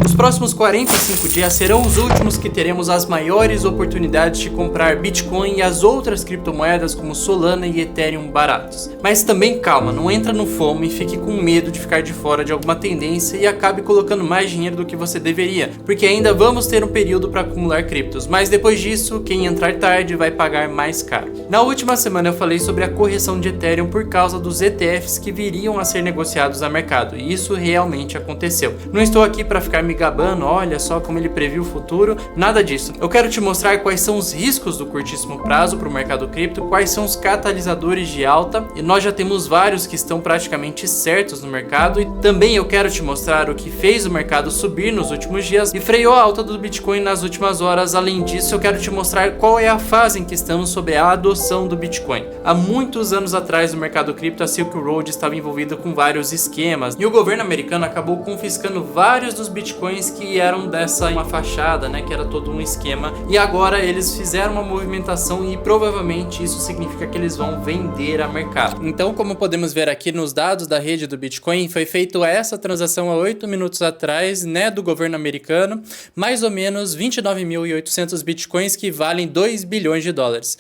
Os próximos 45 dias serão os últimos que teremos as maiores oportunidades de comprar Bitcoin e as outras criptomoedas como Solana e Ethereum baratos. Mas também calma, não entra no FOMO e fique com medo de ficar de fora de alguma tendência e acabe colocando mais dinheiro do que você deveria, porque ainda vamos ter um período para acumular criptos, mas depois disso, quem entrar tarde vai pagar mais caro. Na última semana eu falei sobre a correção de Ethereum por causa dos ETFs que viriam a ser negociados a mercado, e isso realmente aconteceu. Não estou aqui para ficar me gabando, olha só como ele previu o futuro, nada disso. Eu quero te mostrar quais são os riscos do curtíssimo prazo para o mercado cripto, quais são os catalisadores de alta, e nós já temos vários que estão praticamente certos no mercado, e também eu quero te mostrar o que fez o mercado subir nos últimos dias e freou a alta do Bitcoin nas últimas horas. Além disso, eu quero te mostrar qual é a fase em que estamos sobre a adoção do Bitcoin. Há muitos anos atrás no mercado cripto, a Silk Road estava envolvida com vários esquemas, e o governo americano acabou confiscando vários dos Bitcoins que eram dessa uma fachada, né, que era todo um esquema, e agora eles fizeram uma movimentação e provavelmente isso significa que eles vão vender a mercado. Então, como podemos ver aqui nos dados da rede do Bitcoin, foi feita essa transação há 8 minutos atrás, né, do governo americano, mais ou menos 29.800 Bitcoins que valem 2 bilhões de dólares.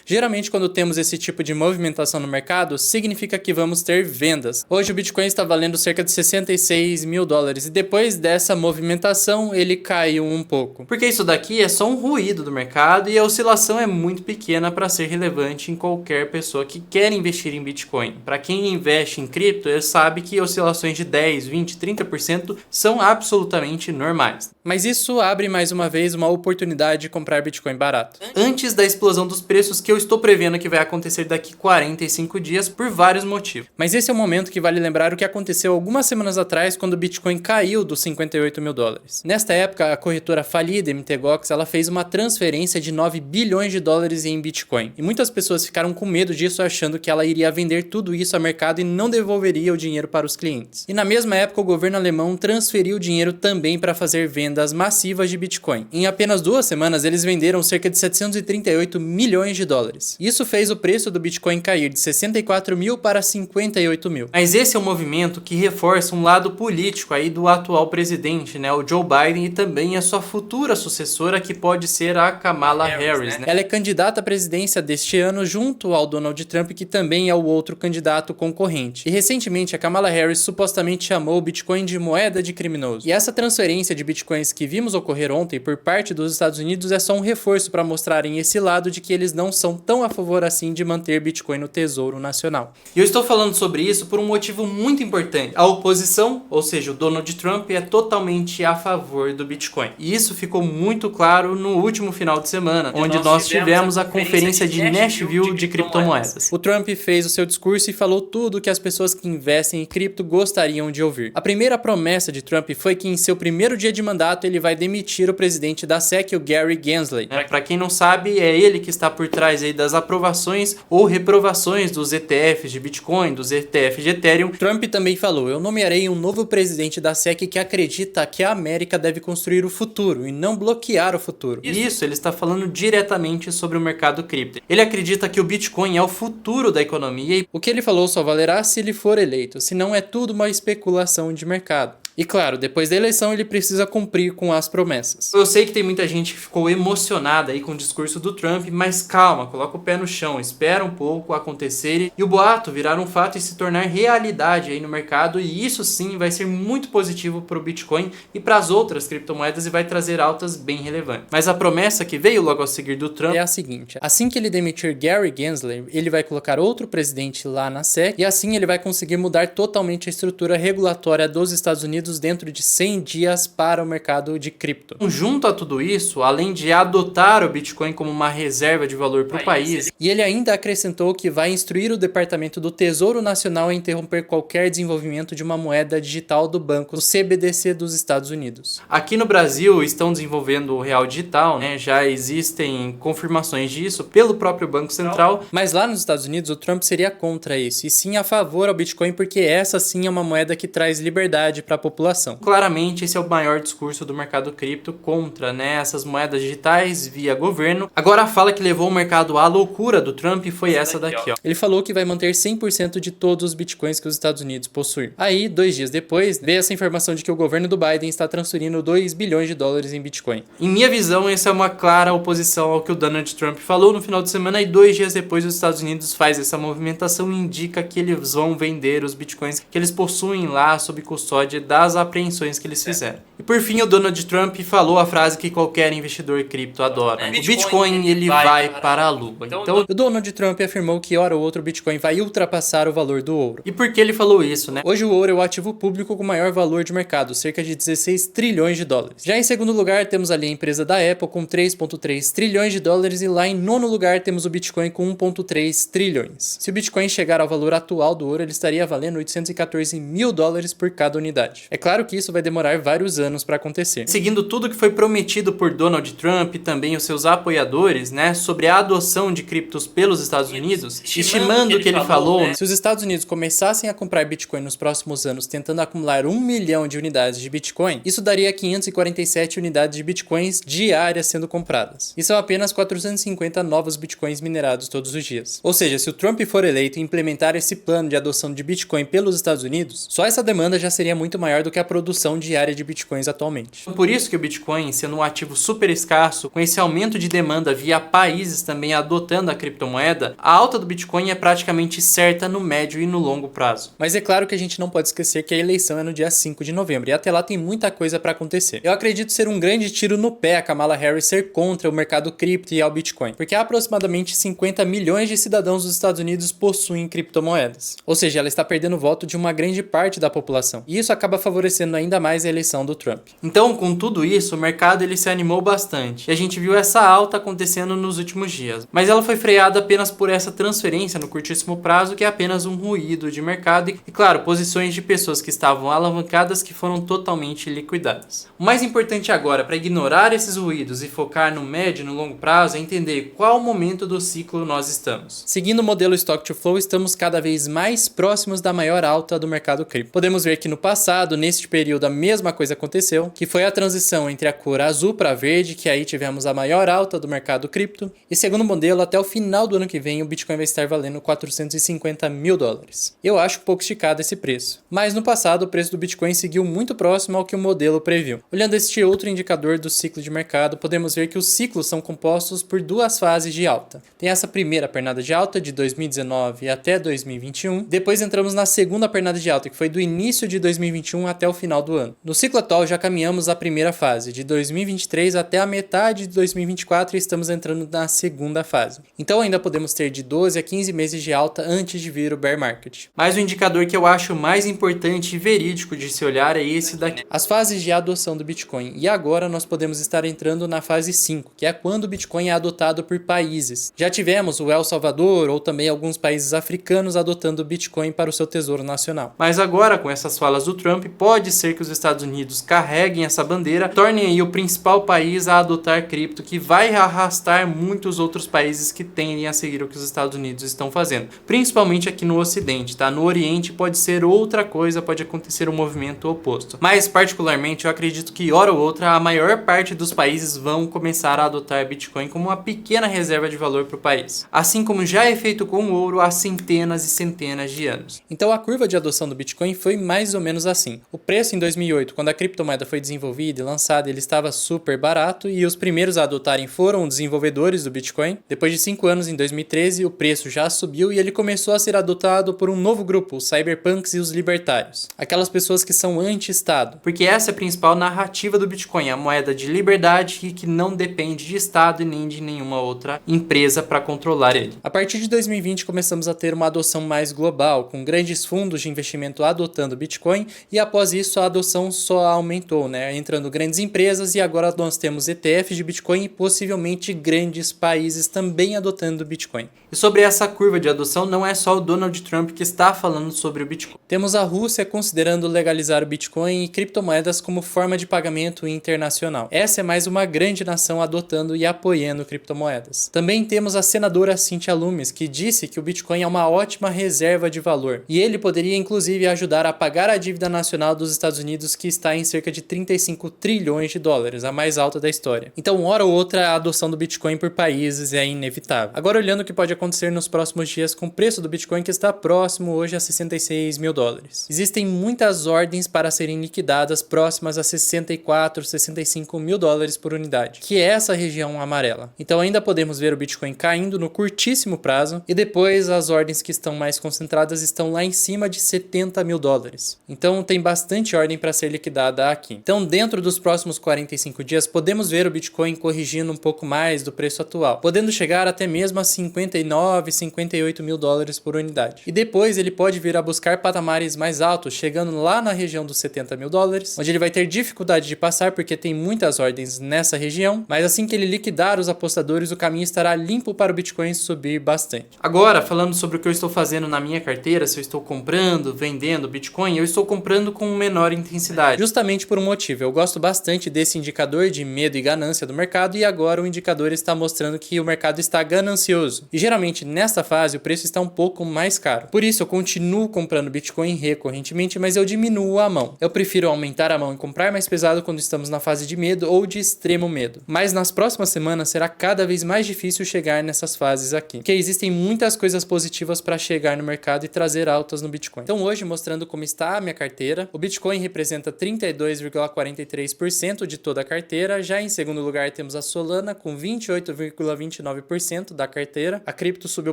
Geralmente, quando temos esse tipo de movimentação no mercado, significa que vamos ter vendas. Hoje o Bitcoin está valendo cerca de 66 mil dólares e depois dessa movimentação ele caiu um pouco. Porque isso daqui é só um ruído do mercado e a oscilação é muito pequena para ser relevante em qualquer pessoa que quer investir em Bitcoin. Para quem investe em cripto, ele sabe que oscilações de 10, 20, 30% são absolutamente normais. Mas isso abre mais uma vez uma oportunidade de comprar Bitcoin barato. Antes da explosão dos preços que eu estou prevendo que vai acontecer daqui 45 dias por vários motivos. Mas esse é o momento que vale lembrar o que aconteceu algumas semanas atrás quando o Bitcoin caiu dos 58 mil dólares. Nesta época, a corretora falida MTGOX ela fez uma transferência de 9 bilhões de dólares em Bitcoin. E muitas pessoas ficaram com medo disso, achando que ela iria vender tudo isso ao mercado e não devolveria o dinheiro para os clientes. E na mesma época, o governo alemão transferiu o dinheiro também para fazer vendas massivas de Bitcoin. Em apenas 2 semanas, eles venderam cerca de 738 milhões de dólares. Isso fez o preço do Bitcoin cair de 64 mil para 58 mil. Mas esse é um movimento que reforça um lado político aí do atual presidente, né, o Joe Biden, e também a sua futura sucessora, que pode ser a Kamala Harris, né? Ela é candidata à presidência deste ano junto ao Donald Trump, que também é o outro candidato concorrente. E recentemente a Kamala Harris supostamente chamou o Bitcoin de moeda de criminoso. E essa transferência de Bitcoins que vimos ocorrer ontem por parte dos Estados Unidos é só um reforço para mostrarem esse lado de que eles não são tão a favor assim de manter Bitcoin no Tesouro Nacional. E eu estou falando sobre isso por um motivo muito importante. A oposição, ou seja, o Donald Trump, é totalmente a favor do Bitcoin. E isso ficou muito claro no último final de semana, onde nós tivemos a conferência de Nashville de criptomoedas. O Trump fez o seu discurso e falou tudo que as pessoas que investem em cripto gostariam de ouvir. A primeira promessa de Trump foi que em seu primeiro dia de mandato ele vai demitir o presidente da SEC, o Gary Gensler. Para quem não sabe, é ele que está por trás aí das aprovações ou reprovações dos ETFs de Bitcoin, dos ETFs de Ethereum. Trump também falou: eu nomearei um novo presidente da SEC que acredita que a América deve construir o futuro e não bloquear o futuro. Isso, ele está falando diretamente sobre o mercado cripto. Ele acredita que o Bitcoin é o futuro da economia e o que ele falou só valerá se ele for eleito, senão é tudo uma especulação de mercado. E claro, depois da eleição ele precisa cumprir com as promessas. Eu sei que tem muita gente que ficou emocionada aí com o discurso do Trump, mas calma, coloca o pé no chão, espera um pouco acontecer e o boato virar um fato e se tornar realidade aí no mercado, e isso sim vai ser muito positivo para o Bitcoin e para as outras criptomoedas e vai trazer altas bem relevantes. Mas a promessa que veio logo a seguir do Trump é a seguinte: assim que ele demitir Gary Gensler, ele vai colocar outro presidente lá na SEC e assim ele vai conseguir mudar totalmente a estrutura regulatória dos Estados Unidos dentro de 100 dias para o mercado de cripto. Junto a tudo isso, além de adotar o Bitcoin como uma reserva de valor para o país, e ele ainda acrescentou que vai instruir o Departamento do Tesouro Nacional a interromper qualquer desenvolvimento de uma moeda digital do banco, o CBDC dos Estados Unidos. Aqui no Brasil estão desenvolvendo o real digital, né? Já existem confirmações disso pelo próprio Banco Central, mas lá nos Estados Unidos o Trump seria contra isso, e sim a favor ao Bitcoin, porque essa sim é uma moeda que traz liberdade para a população população. Claramente, esse é o maior discurso do mercado cripto contra, né, essas moedas digitais via governo. Agora a fala que levou o mercado à loucura do Trump foi essa daqui, ó. Ele falou que vai manter 100% de todos os bitcoins que os Estados Unidos possuem. Aí, 2 dias depois, veio essa informação de que o governo do Biden está transferindo 2 bilhões de dólares em Bitcoin. Em minha visão, essa é uma clara oposição ao que o Donald Trump falou no final de semana, e 2 dias depois os Estados Unidos faz essa movimentação e indica que eles vão vender os bitcoins que eles possuem lá sob custódia das apreensões que eles fizeram. E por fim, o Donald Trump falou a frase que qualquer investidor cripto adora. O Bitcoin, ele vai para a lua. Então, o Donald Trump afirmou que hora ou outra o Bitcoin vai ultrapassar o valor do ouro. E por que ele falou isso, né? Hoje o ouro é o ativo público com maior valor de mercado, cerca de 16 trilhões de dólares. Já em segundo lugar, temos ali a empresa da Apple com 3,3 trilhões de dólares, e lá em nono lugar temos o Bitcoin com 1,3 trilhões. Se o Bitcoin chegar ao valor atual do ouro, ele estaria valendo 814 mil dólares por cada unidade. É claro que isso vai demorar vários anos para acontecer. Seguindo tudo que foi prometido por Donald Trump e também os seus apoiadores, né, sobre a adoção de criptos pelos Estados Unidos, estimando que ele falou, né, se os Estados Unidos começassem a comprar Bitcoin nos próximos anos tentando acumular 1 milhão de unidades de Bitcoin, isso daria 547 unidades de Bitcoins diárias sendo compradas. E são apenas 450 novos Bitcoins minerados todos os dias. Ou seja, se o Trump for eleito e implementar esse plano de adoção de Bitcoin pelos Estados Unidos, só essa demanda já seria muito maior do que a produção diária de Bitcoins atualmente. Por isso que o Bitcoin, sendo um ativo super escasso, com esse aumento de demanda via países também adotando a criptomoeda, a alta do Bitcoin é praticamente certa no médio e no longo prazo. Mas é claro que a gente não pode esquecer que a eleição é no dia 5 de novembro, e até lá tem muita coisa para acontecer. Eu acredito ser um grande tiro no pé a Kamala Harris ser contra o mercado cripto e ao Bitcoin, porque aproximadamente 50 milhões de cidadãos dos Estados Unidos possuem criptomoedas. Ou seja, ela está perdendo o voto de uma grande parte da população, e isso acaba favorecendo ainda mais a eleição do Trump. Então, com tudo isso, o mercado ele se animou bastante, e a gente viu essa alta acontecendo nos últimos dias. Mas ela foi freada apenas por essa transferência no curtíssimo prazo, que é apenas um ruído de mercado e, claro, posições de pessoas que estavam alavancadas que foram totalmente liquidadas. O mais importante agora, para ignorar esses ruídos e focar no médio e no longo prazo, é entender qual momento do ciclo nós estamos. Seguindo o modelo Stock to Flow, estamos cada vez mais próximos da maior alta do mercado cripto. Podemos ver que no passado, neste período, a mesma coisa aconteceu, que foi a transição entre a cor azul para verde, que aí tivemos a maior alta do mercado cripto. E segundo o modelo, até o final do ano que vem, o Bitcoin vai estar valendo 450 mil dólares. Eu acho um pouco esticado esse preço. Mas no passado, o preço do Bitcoin seguiu muito próximo ao que o modelo previu. Olhando este outro indicador do ciclo de mercado, podemos ver que os ciclos são compostos por duas fases de alta. Tem essa primeira pernada de alta de 2019 até 2021. Depois entramos na segunda pernada de alta, que foi do início de 2021 até o final do ano. No ciclo atual, já caminhamos a primeira fase, de 2023 até a metade de 2024, e estamos entrando na segunda fase. Então ainda podemos ter de 12 a 15 meses de alta antes de vir o bear market. Mas o indicador que eu acho mais importante e verídico de se olhar é esse daqui. As fases de adoção do Bitcoin. E agora nós podemos estar entrando na fase 5, que é quando o Bitcoin é adotado por países. Já tivemos o El Salvador ou também alguns países africanos adotando o Bitcoin para o seu tesouro nacional. Mas agora, com essas falas do Trump, pode ser que os Estados Unidos carreguem essa bandeira, tornem aí o principal país a adotar cripto, que vai arrastar muitos outros países que tendem a seguir o que os Estados Unidos estão fazendo. Principalmente aqui no Ocidente, tá? No Oriente pode ser outra coisa, pode acontecer um movimento oposto. Mas, particularmente, eu acredito que, hora ou outra, a maior parte dos países vão começar a adotar Bitcoin como uma pequena reserva de valor para o país. Assim como já é feito com o ouro há centenas e centenas de anos. Então, a curva de adoção do Bitcoin foi mais ou menos assim. O preço em 2008, quando a criptomoeda foi desenvolvida e lançada, ele estava super barato, e os primeiros a adotarem foram os desenvolvedores do Bitcoin. Depois de 5 anos, em 2013, o preço já subiu e ele começou a ser adotado por um novo grupo, os cyberpunks e os libertários. Aquelas pessoas que são anti-Estado. Porque essa é a principal narrativa do Bitcoin, a moeda de liberdade e que não depende de Estado e nem de nenhuma outra empresa para controlar ele. A partir de 2020, começamos a ter uma adoção mais global, com grandes fundos de investimento adotando Bitcoin, e após isso a adoção só aumentou, né? Entrando grandes empresas, e agora nós temos ETFs de Bitcoin e possivelmente grandes países também adotando Bitcoin. E sobre essa curva de adoção, não é só o Donald Trump que está falando sobre o Bitcoin. Temos a Rússia considerando legalizar o Bitcoin e criptomoedas como forma de pagamento internacional. Essa é mais uma grande nação adotando e apoiando criptomoedas. Também temos a senadora Cynthia Lummis, que disse que o Bitcoin é uma ótima reserva de valor, e ele poderia inclusive ajudar a pagar a dívida nacional nacional dos Estados Unidos, que está em cerca de 35 trilhões de dólares, a mais alta da história. Então, hora ou outra, a adoção do Bitcoin por países é inevitável. Agora, olhando o que pode acontecer nos próximos dias com o preço do Bitcoin, que está próximo hoje a 66 mil dólares. Existem muitas ordens para serem liquidadas próximas a 64, 65 mil dólares por unidade, que é essa região amarela. Então, ainda podemos ver o Bitcoin caindo no curtíssimo prazo, e depois as ordens que estão mais concentradas estão lá em cima de 70 mil dólares. Então, tem bastante ordem para ser liquidada aqui. Então, dentro dos próximos 45 dias, podemos ver o Bitcoin corrigindo um pouco mais do preço atual, podendo chegar até mesmo a 59, 58 mil dólares por unidade. E depois ele pode vir a buscar patamares mais altos, chegando lá na região dos 70 mil dólares, onde ele vai ter dificuldade de passar porque tem muitas ordens nessa região, mas assim que ele liquidar os apostadores, o caminho estará limpo para o Bitcoin subir bastante. Agora, falando sobre o que eu estou fazendo na minha carteira, se eu estou comprando, vendendo Bitcoin, eu estou comprando com menor intensidade, justamente por um motivo. Eu gosto bastante desse indicador de medo e ganância do mercado, e agora o indicador está mostrando que o mercado está ganancioso. E geralmente nesta fase o preço está um pouco mais caro. Por isso eu continuo comprando Bitcoin recorrentemente, mas eu diminuo a mão. Eu prefiro aumentar a mão e comprar mais pesado quando estamos na fase de medo ou de extremo medo. Mas nas próximas semanas será cada vez mais difícil chegar nessas fases aqui, porque existem muitas coisas positivas para chegar no mercado e trazer altas no Bitcoin. Então hoje, mostrando como está a minha carteira, o Bitcoin representa 32,43% de toda a carteira. Já em segundo lugar temos a Solana com 28,29% da carteira. A cripto subiu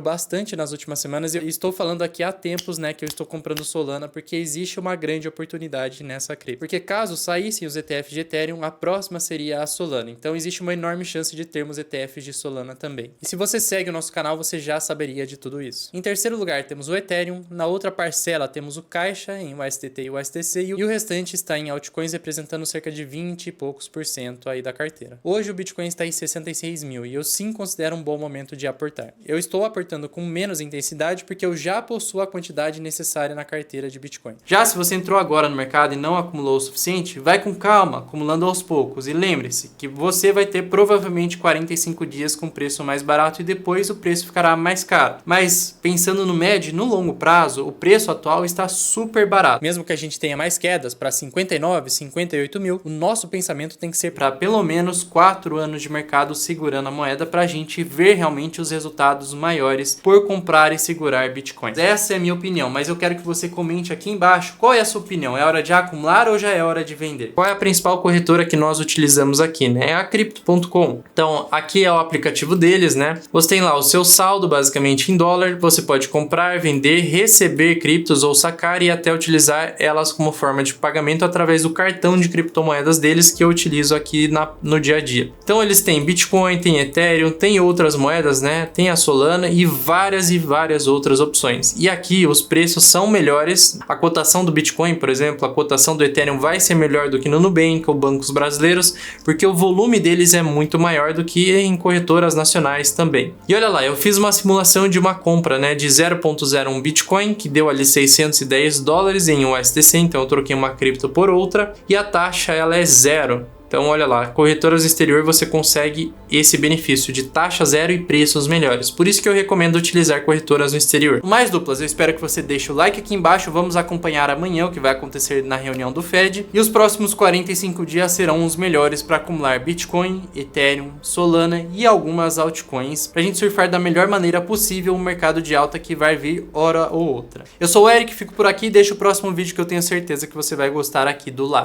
bastante nas últimas semanas e eu estou falando aqui há tempos, né, que eu estou comprando Solana porque existe uma grande oportunidade nessa cripto. Porque caso saíssem os ETFs de Ethereum, a próxima seria a Solana. Então existe uma enorme chance de termos ETFs de Solana também. E se você segue o nosso canal, você já saberia de tudo isso. Em terceiro lugar temos o Ethereum. Na outra parcela temos o Caixa em USDT e USDC, e o restante está em altcoins, representando cerca de 20 e poucos por cento aí da carteira. Hoje o Bitcoin está em 66 mil e eu sim considero um bom momento de aportar. Eu estou aportando com menos intensidade porque eu já possuo a quantidade necessária na carteira de Bitcoin. Já se você entrou agora no mercado e não acumulou o suficiente, vai com calma, acumulando aos poucos, e lembre-se que você vai ter provavelmente 45 dias com preço mais barato e depois o preço ficará mais caro. Mas pensando no médio e no longo prazo, o preço atual está super barato. Mesmo que a gente tenha mais quedas para 59, 58 mil, o nosso pensamento tem que ser para pelo menos 4 anos de mercado segurando a moeda, para a gente ver realmente os resultados maiores por comprar e segurar Bitcoin. Essa é a minha opinião, mas eu quero que você comente aqui embaixo qual é a sua opinião. É hora de acumular ou já é hora de vender? Qual é a principal corretora que nós utilizamos aqui, né? É a Crypto.com. Então, aqui é o aplicativo deles, né? Você tem lá o seu saldo, basicamente em dólar. Você pode comprar, vender, receber criptos ou sacar e até utilizar elas como forma de pagamento através do cartão de criptomoedas deles, que eu utilizo aqui no dia a dia. Então, eles têm Bitcoin, tem Ethereum, tem outras moedas, né? Tem a Solana e várias outras opções. E aqui os preços são melhores. A cotação do Bitcoin, por exemplo, a cotação do Ethereum vai ser melhor do que no Nubank ou bancos brasileiros, porque o volume deles é muito maior do que em corretoras nacionais também. E olha lá, eu fiz uma simulação de uma compra, né, de 0.01 Bitcoin, que deu ali 610 dólares em USDC, então eu troquei uma cripto por outra, e a taxa ela é zero. Então, olha lá, corretoras do exterior você consegue esse benefício de taxa zero e preços melhores. Por isso que eu recomendo utilizar corretoras no exterior. Mais duplas, eu espero que você deixe o like aqui embaixo. Vamos acompanhar amanhã o que vai acontecer na reunião do Fed. E os próximos 45 dias serão os melhores para acumular Bitcoin, Ethereum, Solana e algumas altcoins, para a gente surfar da melhor maneira possível o mercado de alta que vai vir hora ou outra. Eu sou o Eric, fico por aqui e deixo o próximo vídeo que eu tenho certeza que você vai gostar aqui do lado.